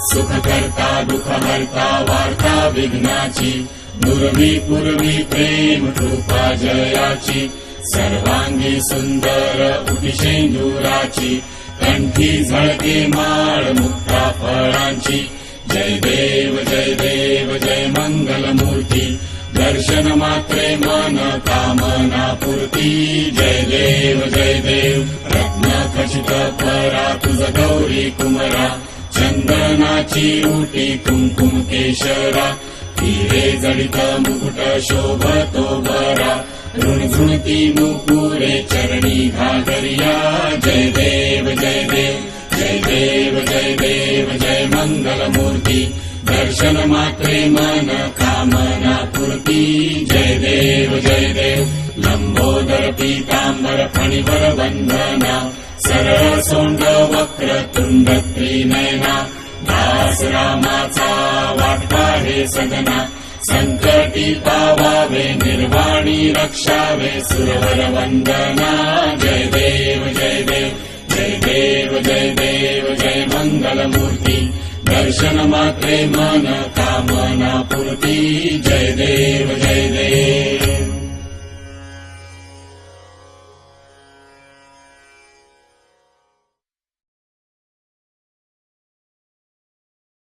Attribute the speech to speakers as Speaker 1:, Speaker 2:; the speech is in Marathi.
Speaker 1: सुखकर्ता दुःखहर्ता वार्ता विघ्नाची नुरवी पूर्वी प्रेम कृपा जयाची सर्वांगी सुंदर उटिशेंदुराची कंठी झळके माळ मुक्ता फळांची जय देव जय मंगलमूर्ती दर्शन मात्रे मन कामना पूर्ती जय देव रत्न खचित परा तुझ गौरी कुमरा चंदनाची उटी कुंकुम केशरा हिरे जडित मुकुट शोभतो बरा ऋणझुणती नुपुरे चरणी घागरिया जय देव जय मंगलमूर्ती दर्शन मात्रे मन कामना पूर्ती जय देव लंबोदर पीतांबर फणिवर वंदना सरळ सोंड वक्र तुंड त्रिनयना दास रामाचा वाटपा हे सगना संकटी पावावे निर्वाणी रक्षावे सुरवर वंदना जय देव जय मंगलमूर्ती दर्शन मात्रे मन कामना पूर्ती जय देव